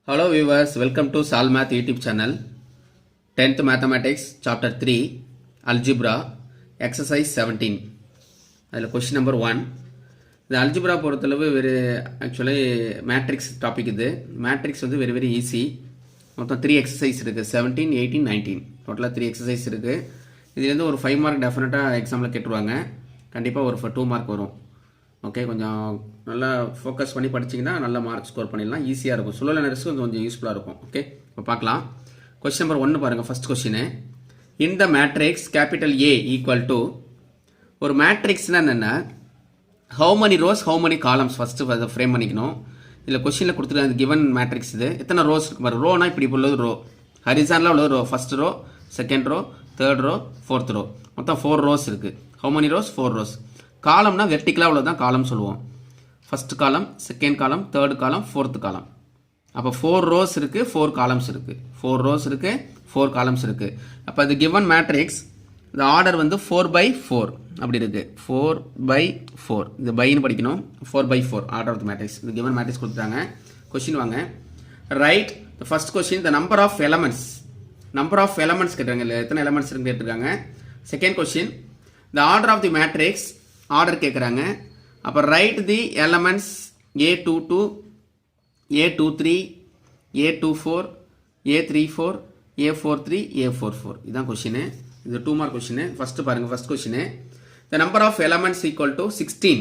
Hello viewers, welcome to Solve Math YouTube channel. 10th Mathematics, Chapter 3, Algebra, Exercise 17. அதில் question number 1. இந்த algebra பொறுத்தளவு actually matrix topic இது. Matrix வந்து very easy. மொத்தம் 3 exercise இருக்கு. 17, 18, 19. டோட்டலாக 3 exercise இருக்கு. இதுலேருந்து ஒரு 5 mark டெஃபினட்டாக எக்ஸாமில் கேட்டுருவாங்க. கண்டிப்பாக ஒரு 2 mark வரும். ஓகே, கொஞ்சம் நல்லா ஃபோக்கஸ் பண்ணி படிச்சிங்கன்னா நல்ல மார்க் ஸ்கோர் பண்ணிடலாம். ஈஸியாக இருக்கும். சுலோ லேர்னர்ஸ்க்கு கொஞ்சம் யூஸ்ஃபுல்லாக இருக்கும். ஓகே, இப்போ பார்க்கலாம். கொஸ்டின் நம்பர் 1 பாருங்கள். First question, in the matrix capital A equal to, ஒரு மேட்ரிக்ஸ்னா என்னென்ன, how many rows how many columns first அதை ஃப்ரேம் பண்ணிக்கணும். இதில் கொஸ்டினில் கொடுத்துருக்காங்க கிவன் மேட்ரிக்ஸ் இது. எத்தனை ரோஸ் இருக்கு பாரு. ரோனா இப்படி உள்ளது ரோ, ஹரிசானில் உள்ளது row, first row, second row, third row, fourth row, மொத்தம் 4 ரோஸ் இருக்குது. How many rows 4 rows. காலம்னா வெர்டிக்கலாக உள்ளதான் காலம் சொல்லுவோம். First column, second column, third காலம், ஃபோர்த் காலம். அப்போ 4 ரோஸ் இருக்குது, 4 காலம்ஸ் இருக்குது. 4 ரோஸ் இருக்குது, 4 காலம்ஸ் இருக்குது. அப்போ இது கிவன் மேட்ரிக்ஸ், இந்த ஆர்டர் வந்து 4/4 அப்படி இருக்குது. 4/4 இது பைன்னு படிக்கணும். 4/4 ஆர்டர் ஆஃப் த மேட்ரிக்ஸ். இது கிவன் மேட்ரிக்ஸ் கொடுத்துட்டாங்க. கொஸ்டின் வாங்க. Right the first question, the number of elements. Number of elements கேட்டாங்க, இல்லை எத்தனை எலமெண்ட்ஸ் இருக்குன்னு கேட்டிருக்காங்க. Second question, the order of the matrix, order கேட்குறாங்க. அப்போ right the elements A22, A23, A24, A34, A43, A44. இதுதான் கொஸ்டின். இது 2 மார்க் கொஸ்டின். ஃபர்ஸ்ட் பாருங்க. First question, the number of elements equal to 16.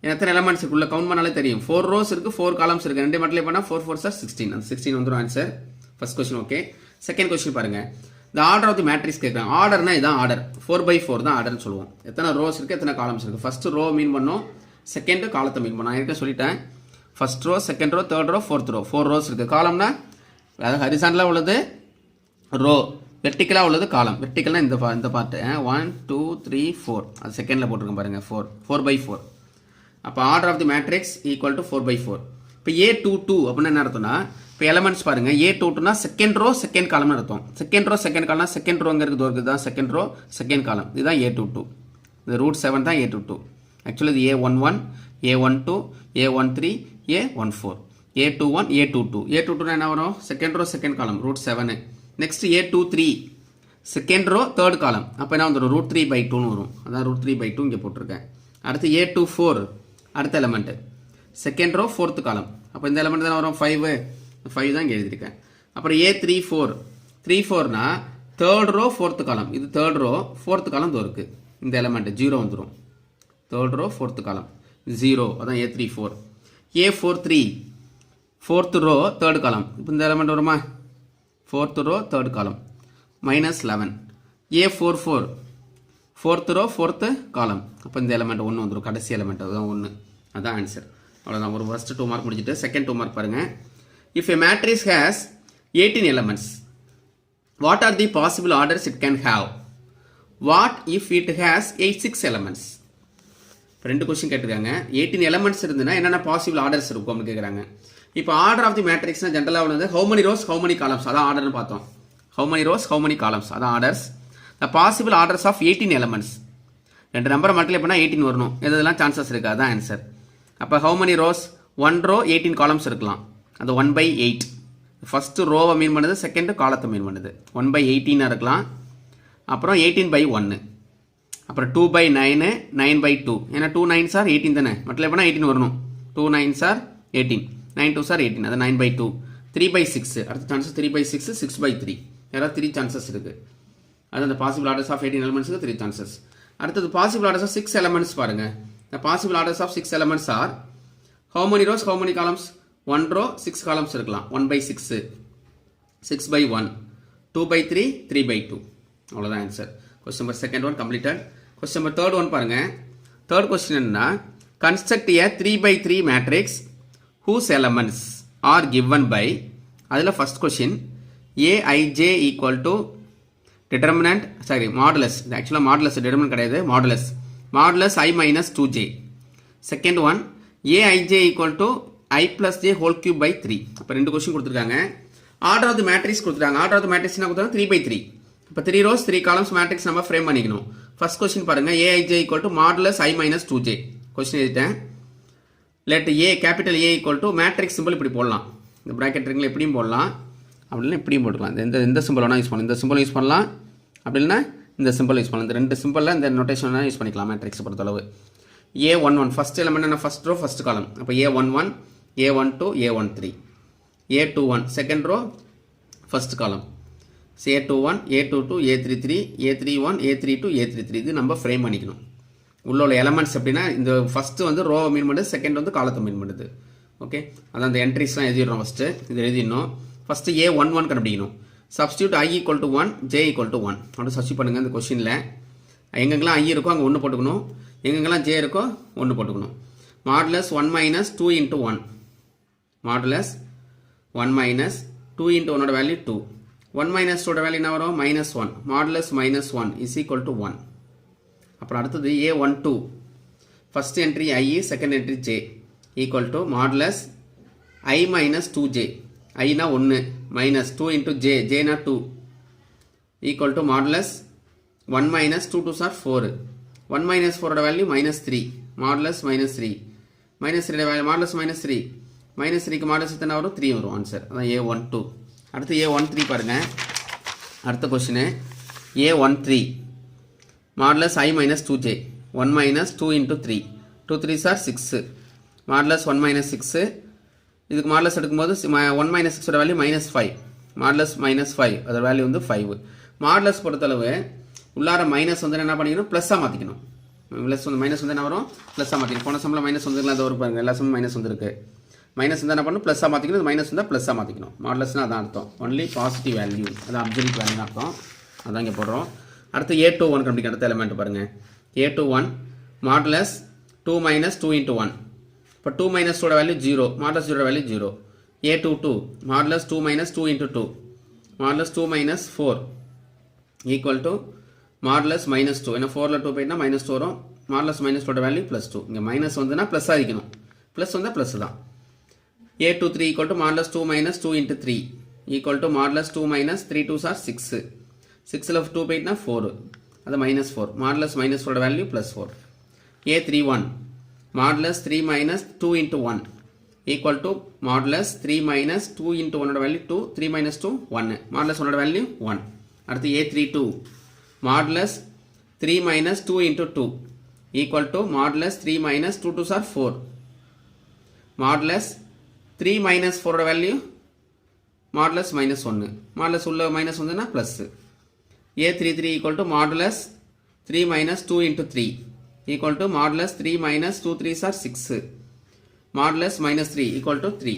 எத்தனை எலமெண்ட்ஸ் இருக்குள்ள கவுண்ட் பண்ணாலே தெரியும். 4 rose இருக்கு, 4 columns இருக்கு. ரெண்டு மல்டிப்ளை பண்ணா 4 4 சார் 16. அந்த 16 வந்துடும் answer. First question okay. Second question பாருங்க. The order of the matrix கேட்குறாங்க. ஆர்டர்னா இதான் ஆர்டர். 4/4 தான் ஆர்டர்னு சொல்லுவோம். எத்தனை ரோஸ் இருக்குது, எத்தனை காலம்ஸ் இருக்குது. ஃபர்ஸ்ட் ரோ மீன் பண்ணோம், செகண்ட் காலத்தை மீன் பண்ணோம். நான் ஏற்கனவே சொல்லிட்டேன். First row, second row, third row, fourth row. 4 rows இருக்குது. காலம்னா அதாவது ஹரிசாண்டலாக உள்ளது ரோ, வெர்டிக்கலாக உள்ளது காலம். வெர்டிக்கல்னா இந்த பார்ட்டு 1 2 3 4. அது செகண்டில் போட்டிருக்கேன் பாருங்கள். 4/4. அப்போ order of the matrix equal to 4/4. இப்போ A22 அப்படின்னு என்ன அர்த்தம்னா, இப்போ எலமெண்ட்ஸ் பாருங்க. A22னா செகண்ட் ரோ செகண்ட் காலம்னு அர்த்தம். செகண்ட் ரோ செகண்ட் காலம்னா செகண்ட் ரோங்க இருக்குது தான் செகண்ட் ரோ செகண்ட் காலம். இதுதான் A22. இது ரூட் 7 தான் A22. ஆக்சுவலி இது A11, A12, A13, A14, A21, A22. A22 என்ன வரும், second row second column, root 7. Next A23 second row third column. அப்போ என்ன வந்துடும், ரூட் 3/2ன்னு வரும். அதான் ரூட் 3/2 இங்கே போட்டிருக்கேன். அடுத்து A24 அடுத்த எலமெண்ட், செகண்ட் ரோ ஃபோர்த் காலம். அப்போ இந்த எலமெண்ட் தானே வரும் 5 தான் இங்கே எழுதியிருக்கேன். அப்புறம் A34னா தேர்ட் ரோ ஃபோர்த் காலம். இது தேர்ட் ரோ ஃபோர்த் காலம் தோ இருக்குது. இந்த எலமெண்ட் 0 வந்துடும். தேர்ட் ரோ ஃபோர்த் காலம் 0, அதான் A34. A43 fourth row third காலம். இப்போ இந்த எலமெண்ட் வருமா, ஃபோர்த் ரோ தேர்ட் காலம் -11. A44 ஃபோர்த் ரோ ஃபோர்த்து காலம். அப்போ இந்த எலமெண்ட் 1 வந்துடும். கடைசி எலமெண்ட் அதுதான் 1. அதான் ஆன்சர். அவ்வளோதான். ஒரு ஃபர்ஸ்ட் 2 மார்க் முடிச்சுட்டு செகண்ட் 2 மார்க் பாருங்க. If a matrix has 18 elements, what are the possible orders it can have? What if it has 6 elements? ரெண்டு கொஸ்டின் கேட்டிருக்காங்க. 18 எலமெண்ட்ஸ் இருந்துன்னா என்னென்ன பாசிபிள் ஆர்டர்ஸ் இருக்கும் அப்படின்னு கேட்குறாங்க. இப்போ ஆர்டர் ஆஃப் தி மேட்ரிக்ஸ்னா ஜென்ரலாக உள்ளது how many rows how many columns, அதான் ஆர்டர்னு பார்த்தோம். how many rows how many columns, அதான் orders. the possible orders of 18 elements, ரெண்டு நம்பரை மல்டிப்ளை பண்ணால் 18 வரணும். எதெல்லாம் சான்சஸ் இருக்குது, அதான் ஆன்சர். அப்போ how many rows, 1 row 18 columns இருக்கலாம். அது 1/8. ஃபர்ஸ்ட் ரோவை மீன் பண்ணுது, செகண்ட் காலத்தை மீன் பண்ணுது. 1/18 இருக்கலாம். அப்புறம் 18/1. அப்புறம் 2/9, 9/2. ஏன்னா 2 9s are 18 தானே, மல்டிப்ளை பண்ணால் 18 வரணும். 2 9s are 18, 9 2s are 18, அது 9/2. 3/6 அடுத்த சான்சஸ் 3/6, 6/3. யாராவது 3 சான்சஸ் இருக்குது. அது அந்த பாசிபிள் ஆர்டர்ஸ் ஆஃப் 18 எலமெண்ட்ஸுக்கு 3 சான்சஸ். அடுத்தது பாசிபிள் ஆர்டர்ஸ் ஆஃப் 6 எலமெண்ட்ஸ் பாருங்க. The possible orders of 6 elements are how many rows how many columns, 1 row 6 columns இருக்கலாம். 1/6, 6/1, 2/3, 3/2. அவ்வளோதான் answer. Question number second one completed. Question number third one பாருங்க. Third question என்னன்னா, construct a 3/3 matrix whose elements are given by, அதில் first question aij equal to determinant modulus. இது ஆக்சுவலாக modulus, determinant கிடையாது, modulus i minus 2j. Second one aij equal to i plus j whole cube by 3. அப்போ ரெண்டு question கொடுத்துருக்காங்க. Order of the matrix கொடுத்துருக்காங்க. Order of the matrix என்ன கொடுத்தாங்க, 3/3. இப்போ 3 rows 3 columns மேட்ரிக்ஸ் நம்ம ஃப்ரேம் பண்ணிக்கணும். ஃபர்ஸ்ட் கொஸ்டின் பாருங்க, aij equal to modulus i minus 2j. Question எழுதிட்டேன். Let a capital A equal to matrix simple இப்படி போடலாம். இந்த ப்ராக்கெட் இருக்குல்ல எப்படியும் போடலாம், அப்படி இல்லைனா இப்படியும் போட்டுக்கலாம். எந்த சிம்பிள் வேணால் யூஸ் பண்ணலாம். இந்த சிம்பிள் யூஸ் பண்ணலாம், அப்படி இல்லைனா இந்த சிம்பிள் யூஸ் பண்ணலாம். இந்த ரெண்டு சிம்பிளில் இந்த நோட்டேஷன் வேணால் யூஸ் பண்ணிக்கலாம் மேட்ரிக்ஸ் பொறுத்தளவு. A11 ஃபஸ்ட் எலிமெண்ட் என்ன, ஃபஸ்ட் ரோ ஃபஸ்ட் காலம். அப்போ A11, A12, A13. A21 second row first காலம். A21, A22, A33, A31, A32, A33. இது நம்ம ஃப்ரேம் பண்ணிக்கணும். உள்ள எலமெண்ட்ஸ் எப்படின்னா இந்த ஃபஸ்ட்டு வந்து ரோ மீன் பண்ணுது, செகண்ட் வந்து காலத்தை மீன் பண்ணுது. ஓகே, அதான் அந்த என்ட்ரிஸ்லாம் எழுதிடுறோம். ஃபஸ்ட்டு இது எழுதிடணும். ஃபஸ்ட்டு A11 கண்டுபிடிக்கணும். சப்ஸ்டியூட் I = 1, J = 1 அப்படி சப்ஸ்டியூட் பண்ணுங்கள். இந்த கொஸ்டினில் எங்கெங்கெல்லாம் I இருக்கோ அங்கே 1 போட்டுக்கணும், எங்கெங்கெல்லாம் J இருக்கோ 1 போட்டுக்கணும். மாடுலஸ் 1 - 2 × 1. Modulus 1 - 2 × 1 value 2. 1 - 2 வேல்யூ என்ன வரும், -1. மாடுலஸ் -1 = 1. அப்புறம் அடுத்தது A12 first entry I, second entry J equal to modulus I - 2J. ஐனா 1 மைனஸ் 2 × J, Jனா 2 equal to modulus 1 - 2 2s are 4. 1 - 4 value -3. மாடுலஸ் -3. -3 வேல்யூ மாடுலஸ் -3. -3க்கு மாடுலஸ் எத்தனை வரும், 3 வரும் ஆன்சர். அதான் A12. அடுத்து A13 பாருங்கள். அடுத்த question A13 modulus I - 2J. 1 - 2 × 3. 2 3s are 6. Modulus 1 - 6. இதுக்கு மாடுலஸ் எடுக்கும்போது 1 - 6 வேல்யூ -5. மாடுலஸ் -5 அதோட வேல்யூ வந்து 5. மாடுலஸ் பொறுத்தளவு உள்ளார மைனஸ் வந்து என்ன பண்ணிக்கணும், ப்ளஸ்ஸாக மாற்றிக்கணும். ப்ளஸ் வந்து மைனஸ் வந்து என்ன வரும், ப்ளஸ்ஸாக மாற்றிக்கணும். போன சம்பளம் மைனஸ் வந்துருக்கலாம், அது ஒரு பாருங்க எல்லா சம்பளம் மைனஸ் வந்துருக்கு. மைனஸ் வந்து என்ன பண்ணணும், ப்ளஸ்ஸாக மாற்றிக்கணும். மைனஸ் வந்தால் ப்ளஸ்ஸாக மாற்றிக்கணும். மாடுலஸ்னால் அதான் அர்த்தம், ஒன்லி பாசிட்டிவ் வேல்யூ, அதான் அப்சல்யூட் வேல்யூன்னு அர்த்தம். அதான் இங்கே போடுறோம். அடுத்து A21 கண்டுபிடிக்க அடுத்த எலிமெண்ட் பாருங்கள். A21 modulus 2 - 2 × 1. இப்போ 2 - 2 value 0, modulus 0 value 0. A22 modulus 2 - 2 × 2. Modulus 2 - 4 equal to modulus -2. ஏன்னா 4ல் 2 போயிட்டுனா -2 வரும். Modulus -2 value +2. இங்கே மைனஸ் வந்துன்னா ப்ளஸ் ஆகிக்கணும், ப்ளஸ் வந்தால் ப்ளஸ் தான். A23 equal to modulus 2 - 2 × 3 equal to modulus 2 - 3 2s are 6. 6ல் 2 போயிட்டுனா 4, அது -4. Modulus -4 value +4. A31 modulus 3 - 2 × 1 equal to modulus 3 - 2 × 1 value 2. 3 - 2 1. Modulus 1 value 1. அடுத்து A32 modulus 3 - 2 × 2 equal to modulus 3 - 2 2s are 4. Modulus 3 - 4 value modulus -1. Modulus உள்ள minus வந்துன்னா plus. A33 equal to modulus 3 - 2 × 3 equal to modulus 3 - 2 3s are 6. Modulus -3 equal to 3.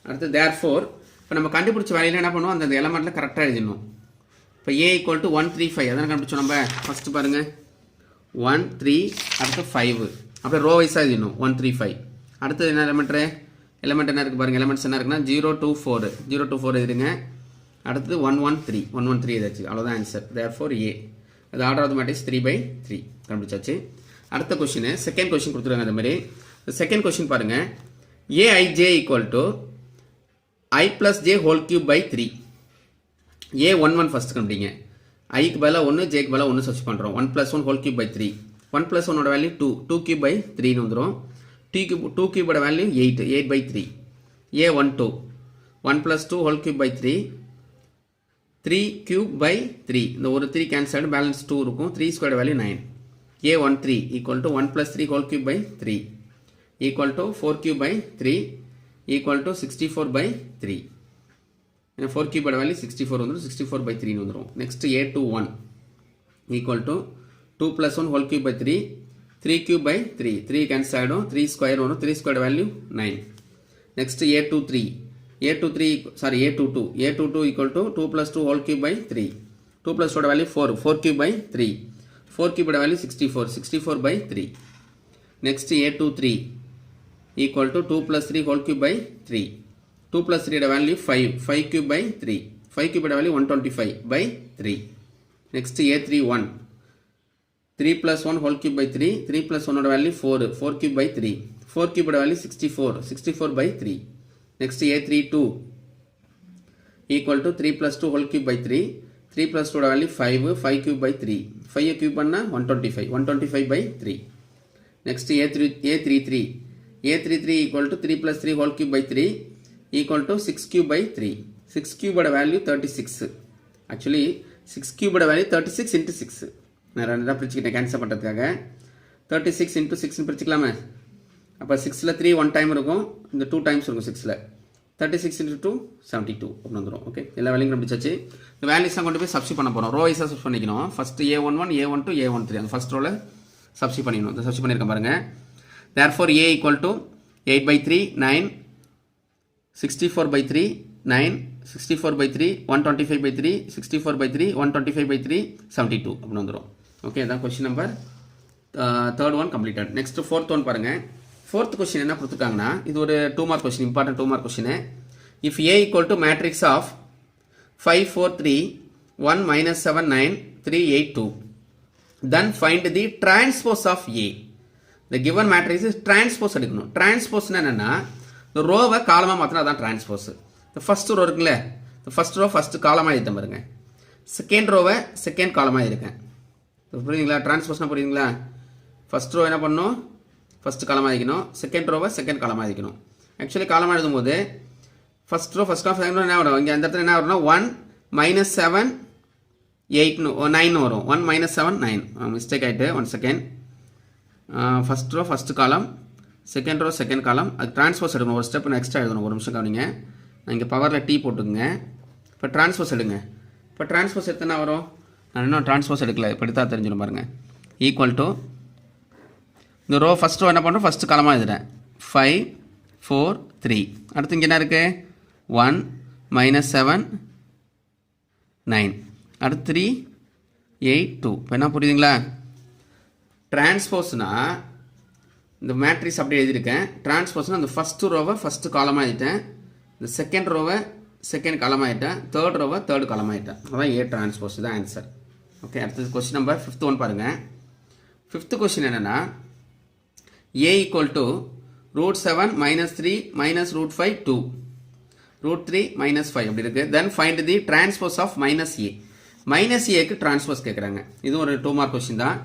அடுத்து therefore இப்போ நம்ம கண்டுபிடிச்ச வேலையில் என்ன பண்ணுவோம், அந்த எலமெண்ட்டில் கரெக்டாக எழுதிடணும். இப்போ A = 135 அதான் கண்டுபிடிச்சோம் நம்ம. ஃபஸ்ட்டு பாருங்கள் 1 3 அடுத்து 5 அப்படியே ரோ வைஸாக எழுதிடணும் 135. அடுத்தது என்ன எலிமெண்ட் என்ன இருக்குது பாருங்கள். எலிமெண்ட்ஸ் என்ன இருக்குன்னா 0 2 4 0 2 4 எழுதுங்க. அடுத்தது 113 ஏதாச்சு, அவ்வளோதான் ஆன்சர். தேர்ஃபோர் A அது ஆர்டர் ஆஃப் தி மேட்ரிக்ஸ் 3/3 கண்டுபிடிச்சாச்சு. அடுத்த கொஸ்டின் செகண்ட் கொஸ்டின் கொடுத்துருக்காங்க. அந்த மாதிரி செகண்ட் கொஸ்டின் பாருங்கள். Aij = I + J whole cube by 3. A11 first கண்டுபிடிங்க. ஐக்கு பதிலாக 1, ஜேக்கு பதிலாக 1 சர்ச் பண்ணுறோம். 1 + 1 ஹோல் கியூப் பை 3. 1 + 1ஓட வேல்யூ 2, 2 கியூப் பை 3ன்னு வந்துடும். 2 கியூபோட value 8, 8/3. A12 1 + 2 whole cube by 3. 3 cube by 3, இந்த ஒரு 3 கேன்சல் பேலன்ஸ் 2 இருக்கும். 3 square value 9. A13 equal to 1 + 3 whole cube by 3 equal to 4 cube by 3 equal to 64/3. 4 கியூபோட வேல்யூ 64 வந்துடும். 64/3ன்னு வந்துடும். Next A21 equal to 2 + 1 whole cube by 3. 3 cube by 3, 3 cancel ஆகிடும். 3 square வரும். 3 square value 9. Next A22 A22 equal to 2 + 2 whole cube by 3. 2 + 2ஓட value 4, 4 cube by 3. 4 கியூபோட value 64, 64/3. Next A23 equal to 2 + 3 whole cube by 3. 2 + 3ஓட value 5, 5 cube by 3. 5 கியூபோட value 125/3. Next A31 3 + 1 whole cube by 3. 3 + 1ஓட value 4, 4 cube by 3. 4 கியூபோட value 64, 64/3. Next A32 equal to 3 + 2 whole cube by 3. 3 + 2ஓட value 5, 5 cube by 3. 5 cube பண்ணால் 125, 125/3. Next A33 equal to 3 + 3 whole cube by 3. equal to 6 cube by 3. 6 cube value 36. Actually 6 cube value 36 into 6. நான் ரெண்டா பிரிச்சுக்கிட்டேன் cancel பண்ணுறதுக்காக. 36 into 6 பிரிச்சுக்கலாமே. அப்போ 6ல் 3 1 time இருக்கும், இந்த 2 times இருக்கும் 6ல். 36 into 2 72 அப்படின்னு வந்துடும். ஓகே, எல்லா வேலையும் கண்டுபிடிச்சாச்சு. இந்த வேல்யூஸ்லாம் கொண்டு போய் சப்ஸ்டிட் பண்ண போகிறோம். ரோ வைஸாக சப்ஸ்டிட் பண்ணிக்கணும். ஃபஸ்ட்டு A11 A12 A13 அந்த ஃபஸ்ட் ரோவில் சப்ஸ்டிட் பண்ணிக்கணும். இந்த சப்ஸ்டிட் பண்ணியிருக்கேன் பாருங்கள். therefore A equal to 8 by 3 9, 64 by 3 9, 64 by 3 125 by 3, 64 by 3 125 by 3 72 அப்படின்னு வந்துடும். ஓகே, அதான் question number third one completed. Next fourth one பாருங்கள். ஃபோர்த் கொஸ்டின் என்ன கொடுத்துருக்காங்கன்னா, இது ஒரு 2 mark question, important 2 mark question. If A equal to matrix of 5 4 3 1 minus 7 9 3 8 2, then find the transpose of A. The given matrix is transpose எடுக்கணும். டிரான்ஸ்போஸ்னா என்னன்னா, இந்த ரோவை காலமாக மாற்றினா அதான் டிரான்ஸ்போஸ். இந்த ஃபர்ஸ்ட் ரோ இருக்குல்ல, இந்த ஃபர்ஸ்ட் ரோ ஃபர்ஸ்ட் காலமாக எழுத பாருங்க, செகண்ட் ரோவை செகண்ட் காலமாக இருக்கேன். புரியுதுங்களா? டிரான்ஸ்போஸ்னா புரியுதுங்களா? ஃபர்ஸ்ட் ரோ என்ன பண்ணணும், ஃபர்ஸ்ட் காலமாக இருக்கணும், செகண்ட் ரோவை செகண்ட் காலமாக இருக்கணும். ஆக்சுவலி காலமாக எழுதும்போது first row first second row என்ன வரும், இங்கே அந்த இடத்துல என்ன வரும்னா 1 minus 7 8 9 வரும். 1 minus 7 9, மிஸ்டேக் ஆகிட்டு, 1 second. First row first column, second row second column. அது டிரான்ஸ்போஸ் எடுக்கணும், ஒரு ஸ்டெப் எக்ஸ்ட்ரா எழுதணும். ஒரு நிமிஷம் கவனிங்க, நான் இங்கே பவரில் டீ போட்டுக்குங்க. இப்போ டிரான்ஸ்போஸ் எடுங்க. இப்போ டிரான்ஸ்போஸ் எடுத்தனா வரும், நான் இன்னும் டிரான்ஸ்போஸ் எடுக்கல, இப்போ எடுத்தா தெரிஞ்சிடும் பாருங்கள். ஈக்குவல் டு இந்த ரோ ஃபஸ்ட் ரோ என்ன பண்ணுறோம், ஃபஸ்ட்டு காலமாக எழுதுறேன் 5 4 3. அடுத்து இங்கே என்ன இருக்குது 1 minus 7 9. அடுத்து 3 8 2. இப்போ என்ன புரியுதுங்களா? டிரான்ஸ்போஸ்னா இந்த மேட்ரிக்ஸ் அப்படியே எழுதியிருக்கேன். டிரான்ஸ்போஸ்னா அந்த ஃபஸ்ட்டு ரோவை ஃபஸ்ட்டு காலமாக எழுதிட்டேன், இந்த செகண்ட் ரோவை செகண்ட் காலமாக ஆகிட்டேன், தேர்ட் ரோவை தேர்ட் காலமாக ஆகிட்டேன். அதான் ஏ டிரான்ஸ்போஸ் தான் ஆன்சர். ஓகே, அடுத்தது கொஸ்டின் நம்பர் 5th ஒன் பாருங்கள். 5th கொஸ்டின் என்னென்னா, A equal to root 7 minus 3 minus root 5 2, root 3 minus 5 அப்படி இருக்குது. Then find the transpose of minus A. Minus ஏக்கு டிரான்ஸ்போஸ் கேட்குறாங்க. இது ஒரு 2 மார்க் கொஸ்டின் தான்.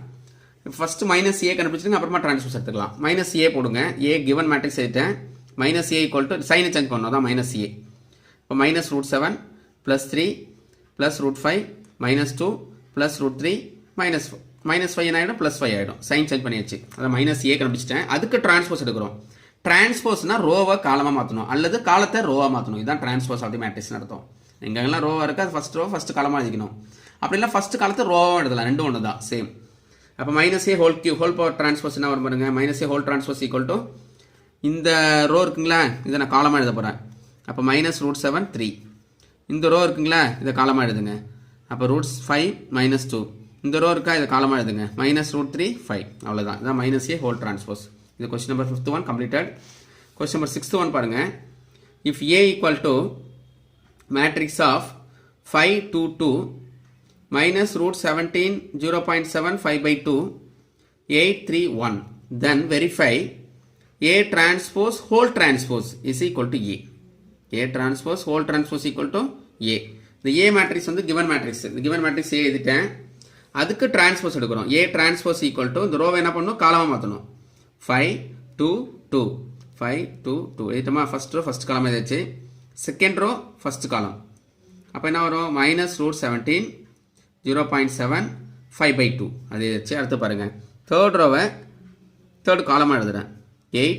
ஃபஸ்ட்டு மைனஸ் ஏ கண்டுபிடிச்சிங்க, அப்புறமா டிரான்ஸ்போஸ் எடுத்துக்கலாம். மைனஸ் ஏ போடுங்க. ஏ கிவன் மேட்ரிக்ஸ் எடுத்தேன். மைனஸ் ஏ ஈக்குவல் டு சைனை சேஞ்ச் பண்ணணும், தான் மைனஸ் ஏ. இப்போ minus root 7 plus 3 plus root 5 minus 2 plus root 3 minus 5 என்ன ஆகிடும், ப்ளஸ் 5 ஆகிடும். சைன் சேஞ்ச் பண்ணியாச்சு. அதை மைனஸ் ஏ கண்டுபிடிச்சிட்டேன். அதுக்கு டிரான்ஸ்போஸ் எடுக்கிறோம். டிரான்ஸ்போஸ்னா ரோவை காலமாக மாற்றணும், அல்லது காலத்தை ரோவாக மாற்றணும். இதுதான் டிரான்ஸ்போஸ் ஆஃப் தி மேட்ரிக்ஸ்னு அர்த்தம். எங்கெல்லாம் ரோவாக இருக்குது அது ஃபஸ்ட் ரோ ஃபஸ்ட்டு காலமாக எழுதிக்கணும். அப்படின்னா ஃபஸ்ட்டு காலத்தை ரோவாக எழுதலாம், ரெண்டும் ஒன்று தான், சேம். அப்போ minus A whole whole power transpose என்ன வரும் பாருங்க, minus A whole transpose equal to இந்த ரோ இருக்குங்களா, இதை நான் காலமாக எழுத போகிறேன். அப்போ மைனஸ் ரூட் 7 3. இந்த ரோ இருக்குங்களா, இதை காலமாக எழுதுங்க. அப்போ ரூட்ஸ் 5 மைனஸ் 2. இந்த ரோ இருக்கா, இதை காலமாக எழுதுங்க. Minus root 3 5. அவ்வளோதான், இதான் மைனஸ் ஏ ஹோல் டிரான்ஸ்போஸ். இது question number 5th one completed. Question number 6th one பாருங்கள். If A equal to matrix of 5 2 2 minus root 17 0.7 5 by 2 8 3 1, then verify A transpose whole transpose is equal to A. A transpose whole transpose equal to A. இந்த A matrix வந்து given matrix. இந்த given matrix A எழுதிட்டேன். அதுக்கு transpose எடுக்கிறோம். A transpose equal to இந்த ரோவை என்ன பண்ணணும், காலமாக மாற்றணும். 5 2 2 5 2 2 எழுதிட்டோமா. ஃபர்ஸ்ட் ரோ ஃபர்ஸ்ட் காலம் எழுதிச்சு, செகண்ட் ரோ ஃபர்ஸ்ட் காலம். அப்போ என்ன வரும், மைனஸ் ரூட் 17 0.7 5 by 2 அது வச்சு. அடுத்து பாருங்கள், தேர்ட் ரோவை தேர்ட் காலமாக எழுதுகிறேன் 8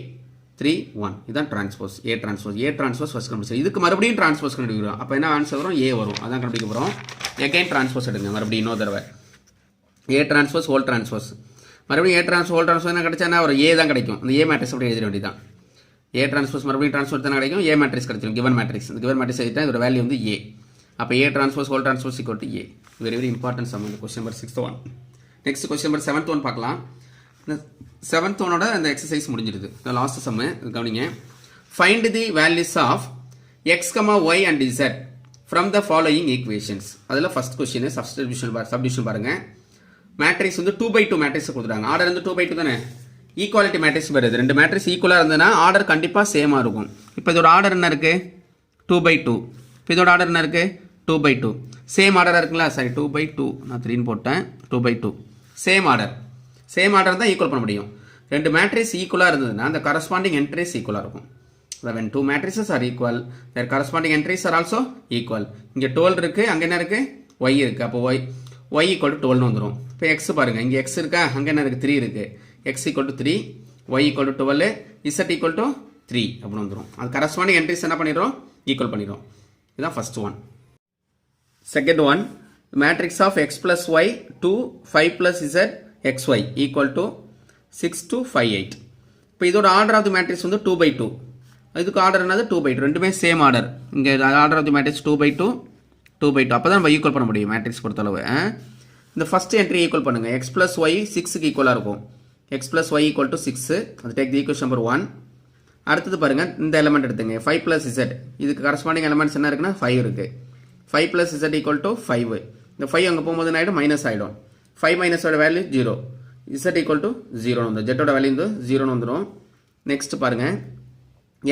3 1. இதுதான் டிரான்ஸ்போஸ், ஏ டிரான்ஸ்போஸ். ஏ டிரான்ஸ்போஸ் ஃபஸ்ட் கண்டுபிடிச்சு, இதுக்கு மறுபடியும் டிரான்ஸ்போஸ் கண்டுபிடிக்கிறோம். அப்போ என்ன ஆன்சர் வரும், ஏ வரும். அதான் கண்டுபிடிக்க போகிறோம். எகைன் டிரான்ஸ்போஸ் எடுங்க மறுபடியும் இன்னொரு தடவை. ஏ டிரான்ஸ்போஸ் ஹோல் டிரான்ஸ்போஸ், மறுபடியும் ஏ டிரான்ஸ்போஸ் ஹோல் டிரான்ஸ்போஸ் என்ன கிடைச்சா என்ன ஒரு ஏ தான் கிடைக்கும். அந்த ஏ மேட்ரிக்ஸ் அப்படி எழுதிட வேண்டியதான். ஏ டிரான்ஸ்போஸ் மறுபடியும் டிரான்ஸ்போஸ் தானே கிடைக்கும், ஏ மேட்ரிக்ஸ் கிடைச்சிடும். கிவன் மேட்ரிக்ஸ், இந்த கிவன் மேட்ரிக்ஸ் எழுதிட்டா இதோட வேல்யூ வந்து ஏ. அப்போ A transpose whole transpose equal to A. Very very important sum. இந்த question number 6th one. Next question number 7th one பார்க்கலாம். இந்த 7th ஒனோட அந்த எக்ஸசைஸ் முடிஞ்சிருது. இந்த லாஸ்ட் சம்மு கவனிங்க. Find the values of x comma y and z from the following equations. அதில் first question subdivision பாருங்க. Matrix வந்து 2 by 2 மேட்ரிக்ஸ் கொடுத்துருக்காங்க. ஆர்டர் வந்து 2 by 2 தானே, ஈக்குவாலிட்டி மேட்ரிக்ஸ் வருது. ரெண்டு மேட்ரிக்ஸ் ஈக்குவலாக இருந்ததுன்னா ஆர்டர் கண்டிப்பாக சேமாக இருக்கும். இப்போ இதோட ஆர்டர் என்ன இருக்குது, 2 by 2. இப்போ இதோட ஆர்டர் என்ன இருக்குது, 2 by 2. சேம் ஆர்டராக இருக்குங்களா, சாரி 2 by 2 நான் 3 போட்டேன். 2 by 2 சேம் ஆர்டர் தான் ஈக்குவல் பண்ண முடியும். ரெண்டு மேட்ரிக்ஸ் ஈக்குவலாக இருந்ததுன்னா அந்த கரஸ்பாண்டிங் என்ட்ரிஸ் ஈக்குவலாக இருக்கும். when two matrices are equal, their corresponding entries are also equal. இங்கே 12 இருக்கு, அங்க என்ன இருக்கு? y இருக்கு. அப்போ y equal to 12 வந்துரும். இப்போ x பாருங்க, இங்கே x இருக்கா, அங்க என்ன இருக்கு? 3 இருக்கு. x equal to 3, y equal to 12, z equal to 3 அப்படி வந்துரும். அது corresponding entries என்ன பண்ணிடுறோம்? equal பண்ணிடுறோம். இதுதான் first one. Second one, matrix of x plus y 2, 5 plus z, xy equal to 6 to 5, 8. இப்போ இதோட ஆர்டர் ஆஃப் தி மேட்ரிக்ஸ் வந்து 2 by 2. இதுக்கு ஆர்டர் என்னது 2 by 2. ரெண்டுமே சேம் ஆர்டர். இங்கே order of the matrix 2 by 2, 2 by 2. அப்போ தான் நம்ம ஈக்குவல் பண்ண முடியும் மேட்ரிக்ஸ் பொறுத்தளவு. இந்த ஃபர்ஸ்ட் என்ட்ரி ஈக்குவல் பண்ணுங்க. x plus y 6க்கு ஈக்குவலாக இருக்கும். x plus y equal to 6. அது டேக் தி ஈக்குவேஷன் நம்பர் 1. அடுத்தது பாருங்க, இந்த எலிமெண்ட் எடுத்துங்க. 5 plus z. இதுக்கு கரஸ்பாண்டிங் எலிமெண்ட்ஸ் என்ன இருக்குன்னா 5 இருக்கு. 5 plus z equal to 5. இந்த 5 அங்கே போகும்போது என்ன ஆகிடும்? மைனஸ் ஆகிடும். 5 மைனஸோட வேல்யூ 0. z equal to 0 வந்து ஜெட்டோட வேல்யூ வந்து 0 வந்துடும். நெக்ஸ்ட் பாருங்க,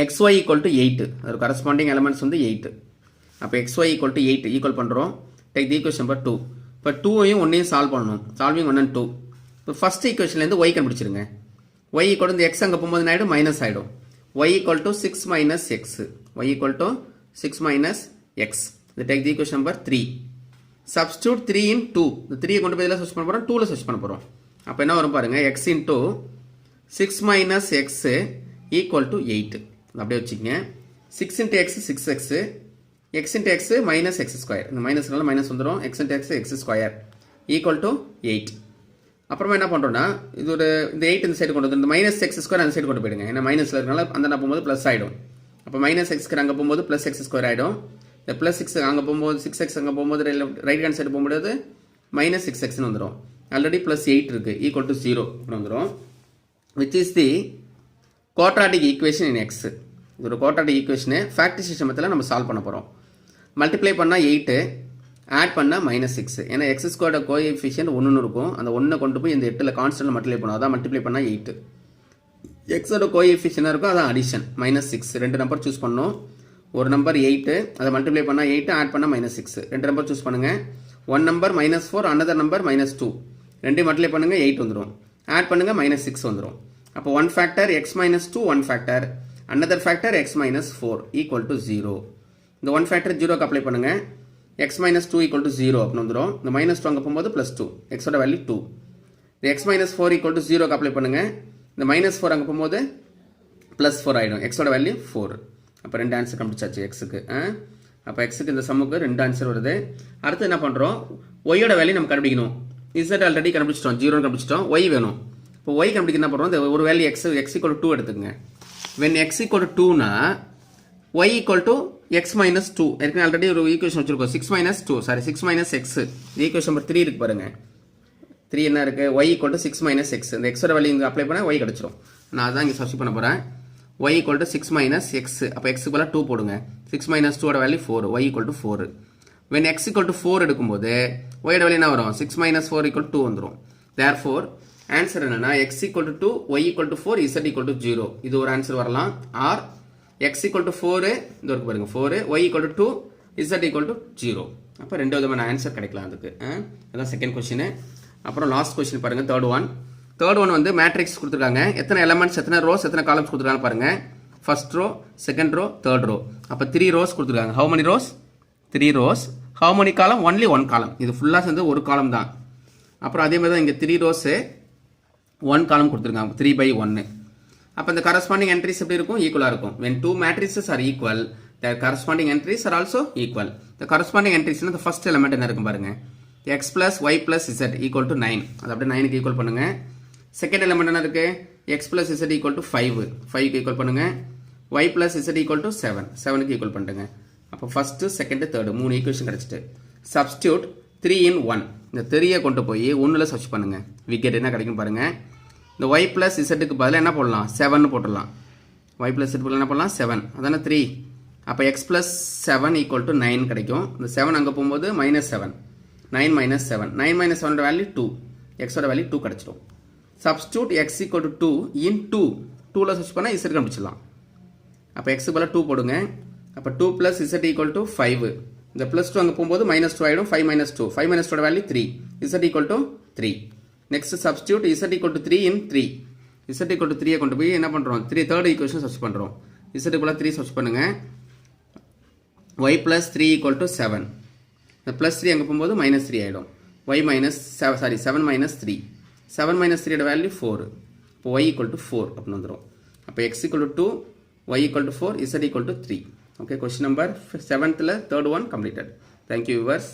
xy equal to 8. அது கரஸ்பாண்டிங் எலிமெண்ட்ஸ் வந்து 8. அப்போ xy equal to 8 ஈக்குவல் பண்ணுறோம். Take the equation number 2. இப்போ 2ஐயும் 1ஐயும் சால்வ் பண்ணணும். Solving 1 and 2. இப்போ ஃபர்ஸ்ட் ஈக்குவேஷன்லேருந்து y கண்டுபிடிச்சிருங்க. y equal to இந்த x அங்கே போகும்போது என்ன ஆகிடும்? மைனஸ் ஆகிடும். y equal to 6 minus x. y equal to 6 minus x. இது take the equation number 3. Substitute 3 in 2. இந்த 3 கொண்டு போய் இதில் சர்ச் பண்ண போகிறோம், 2ல சர்ச் பண்ண போகிறோம். அப்போ என்ன வரும் பாருங்க, x into 6 minus x equal to 8. அப்படியே வச்சுக்கங்க. 6 into x 6x, x into x minus x square. இந்த மைனஸ்னால மைனஸ் வந்துடும். x into x x square equal to 8. அப்புறமா என்ன பண்ணுறோம்னா, இது ஒரு இந்த 8 இந்த சைடு கொண்டு வந்து இந்த மைனஸ் எக்ஸ் ஸ்கொயர் அந்த சைடு கொண்டு போயிடுங்க. ஏன்னா மைனஸில் இருக்கனால அந்த நான் போகும்போது ப்ளஸ் ஆகிடும். அப்போ மைனஸ் எக்ஸ்க்கு அங்கே போகும்போது ப்ளஸ் எக்ஸ் ஸ்கொயர் ஆகிடும். இந்த ப்ளஸ் 6 அங்கே போகும்போது 6x அங்கே போகும்போது ரைட் ஹேண்ட் சைடு போகும்போது மைனஸ் 6xன்னு வந்துடும். ஆல்ரெடி ப்ளஸ் 8 இருக்குது, ஈக்குவல் டு 0 அப்படி வந்துடும். Which is the quadratic equation in X. இது ஒரு குவாட்ராட்டிக் ஈக்குவேஷனு ஃபேக்டரைசேஷன் மெத்தடில் நம்ம சால்வ் பண்ண போகிறோம். மல்டிப்ளை பண்ணால் 8, ஆட் பண்ணால் மைனஸ் 6. ஏன்னா எக்ஸ் ஸ்கொயரோட கோஎஃபிஷியன்ட் 1 இருக்கும். அந்த 1 கொண்டு போய் இந்த 8ல் கான்ஸ்டன்ட் மல்டிப்ளை பண்ணுவோம். அதான் மல்டிப்ளை பண்ணால் 8. எக்ஸோட கோஎஃபிஷியனாக இருக்கும், அதான் அடிஷன் மைனஸ் 6. 2 நம்பர் சூஸ் பண்ணணும். ஒரு நம்பர் 8, அதை மல்டிப்ளை பண்ணால் 8, ஆட் பண்ணால் மைனஸ் 6. 2 நம்பர் சூஸ் பண்ணுங்கள். 1 number minus 4, another number minus 2. 2 multiply பண்ணுங்கள், 8 வந்துடும். ஆட் பண்ணுங்கள், மைனஸ் 6 வந்துடும். அப்போ 1 factor X minus 2, 1 factor another factor X minus 4 equal to 0. இந்த 1 ஃபேக்டர் 0க்கு அப்ளை பண்ணுங்கள். எக்ஸ் மைனஸ் 2 ஈக்குவல் டு 0 அப்படின்னு வந்துடும். இந்த மைனஸ் 2 அங்கே போகும்போது ப்ளஸ் 2. எக்ஸோட வேல்யூ 2. இந்த எக்ஸ் மைனஸ் 4 ஈக்குவல் டு 0க்கு அப்ளை பண்ணுங்கள். இந்த மைனஸ் 4 அங்கே போகும்போது ப்ளஸ் 4 ஆகிடும். எக்ஸோட வேல்யூ 4. அப்போ 2 ஆன்சர் கண்டுபிடிச்சாச்சு எக்ஸுக்கு. அப்போ எக்ஸுக்கு இந்த சம்முக்கு 2 ஆன்சர் வருது. அடுத்து என்ன பண்ணுறோம், ஒய்யோட வேல்யூ நம்ம கண்டுபிடிக்கணும். இசட் ஆல்ரெடி கண்டுபிடிச்சிட்டோம், 0 கண்டுபிடிச்சிட்டோம். ஒய் வேணும். இப்போ ஒய் கண்டுபிடிக்க என்ன பண்ணுறோம், இந்த ஒரு வேல்யூ எக்ஸ் ஈக்குவல் 2 எடுத்துக்கங்க. வென் எக்ஸ் ஈக்குவல் 2னா y equal to x minus 2. ஏற்கனவே ஆல்ரெடி ஒரு ஈக்குவேஷன் வச்சிருக்கோம். 6 minus 2, sorry 6 minus x. Equation number 3 இருக்கு பாருங்க. 3 என்ன இருக்குது, y equal to 6 minus x. இந்த எக்ஸோட வேல்யூ இங்கே அப்ளை பண்ணால் ஒய் கிடச்சிரும். நான் அதான் இங்கே சர்ச் பண்ண போகிறேன். y equal to 6 minus x. அப்போ x equal to 2 போடுங்க. 6 minus 2 ஓட value 4. y equal to 4. when x equal to 4 எடுக்கும்போது y ஓட வேல்யூ என்ன வரும், 6 minus 4 equal to 2 வந்துரும். therefore ஆன்சர் என்னன்னா x equal to 2, y equal to 4, z equal to 0. இது ஒரு ஆன்சர் வரலாம். or x equal to 4, இது இருக்கு பாருங்க 4, y equal to 2, z equal to 0. அப்போ ரெண்டு விதமான ஆன்சர் கிடைக்கலாம் அதுக்கு. அதான் செகண்ட் கொஸ்டின். அப்புறம் லாஸ்ட் கொஸ்டின் பாருங்க, தேர்ட் ஒன் வந்து மேட்ரிக்ஸ் கொடுத்துருக்காங்க. எத்தனை எலமெண்ட்ஸ், எத்தனை ரோஸ், எத்தனை காலம்ஸ் கொடுத்துருக்காங்க பாருங்க. First row, second row, third row. அப்போ 3 ரோஸ் கொடுத்துருக்காங்க. How many rows, 3 rows. How many column, only 1 column. இது ஃபுல்லாக சேர்ந்து ஒரு காலம் தான். அப்புறம் அதே மாதிரி தான் இங்கே 3 ரோஸு 1 காலம் கொடுத்துருக்காங்க, 3 by 1. அப்போ இந்த கரஸ்பாண்டிங் என்ட்ரிஸ் எப்படி இருக்கும், ஈக்குவலாக இருக்கும். when two matrices are equal, their corresponding entries are also equal. the corresponding entries the first element என்ன இருக்கும் பாருங்க, x plus y plus z equal to 9. அது அப்படியே 9க்கு ஈக்குவல் பண்ணுங்க. செகண்ட் எலிமெண்ட் என்ன இருக்கு, x plus z equal to 5. 5க்கு ஈக்குவல் பண்ணுங்க. y plus z equal to 7. 7க்கு ஈக்குவல் பண்ணுங்க. அப்போ ஃபர்ஸ்ட், செகண்ட், தேர்ட் 3 ஈக்குவேஷன் கிடைச்சிட்டு சப்ஸ்டியூட் 3 in 1. இந்த 3யை கொண்டு போய் 1ல சர்ச் பண்ணுங்க. விக்கெட் என்ன கிடைக்கும் பாருங்க. இந்த y plus zக்கு பதிலாக என்ன போடலாம், 7 போட்டுடலாம். y plus z பதிலாக என்ன போடலாம், 7. அதான 3. அப்போ x plus 7 equal to 9 கிடைக்கும். இந்த 7 அங்கே போகும்போது minus 7. 9 minus 7. 9 minus 7 value 2. x ஓட வேல்யூ 2 கிடைச்சிடும். Substitute x equal to 2 in 2. 2ல சர்ச் பண்ணால் z கண்டுபிடிச்சிடலாம். அப்போ x பதிலாக 2 போடுங்க. அப்போ 2 plus z equal to 5. இந்த plus 2 அங்கே போகும்போது minus 2 ஆகிடும். 5 minus 2. 5 minus 2 value 3. z equal to 3. Next substitute z equal to 3 in 3. z equal to 3 கொண்டு போய் என்ன பண்ணுறோம், தேர்ட் ஈக்குவேஷன் சர்ச் பண்ணுறோம். இசட்டுக்குள்ள 3 சர்ச் பண்ணுங்கள். y plus 3 equal to 7. இந்த ப்ளஸ் 3 அங்கே போகும்போது மைனஸ் 3 ஆகிடும். y minus 7 minus 3. 7 minus 3 ஓட வேல்யூ 4. இப்போ y equal to 4 அப்படின்னு வந்துடும். அப்போ x equal to 2, y equal to 4, z equal to 3. Okay, question number 7th, third one completed. Thank you viewers.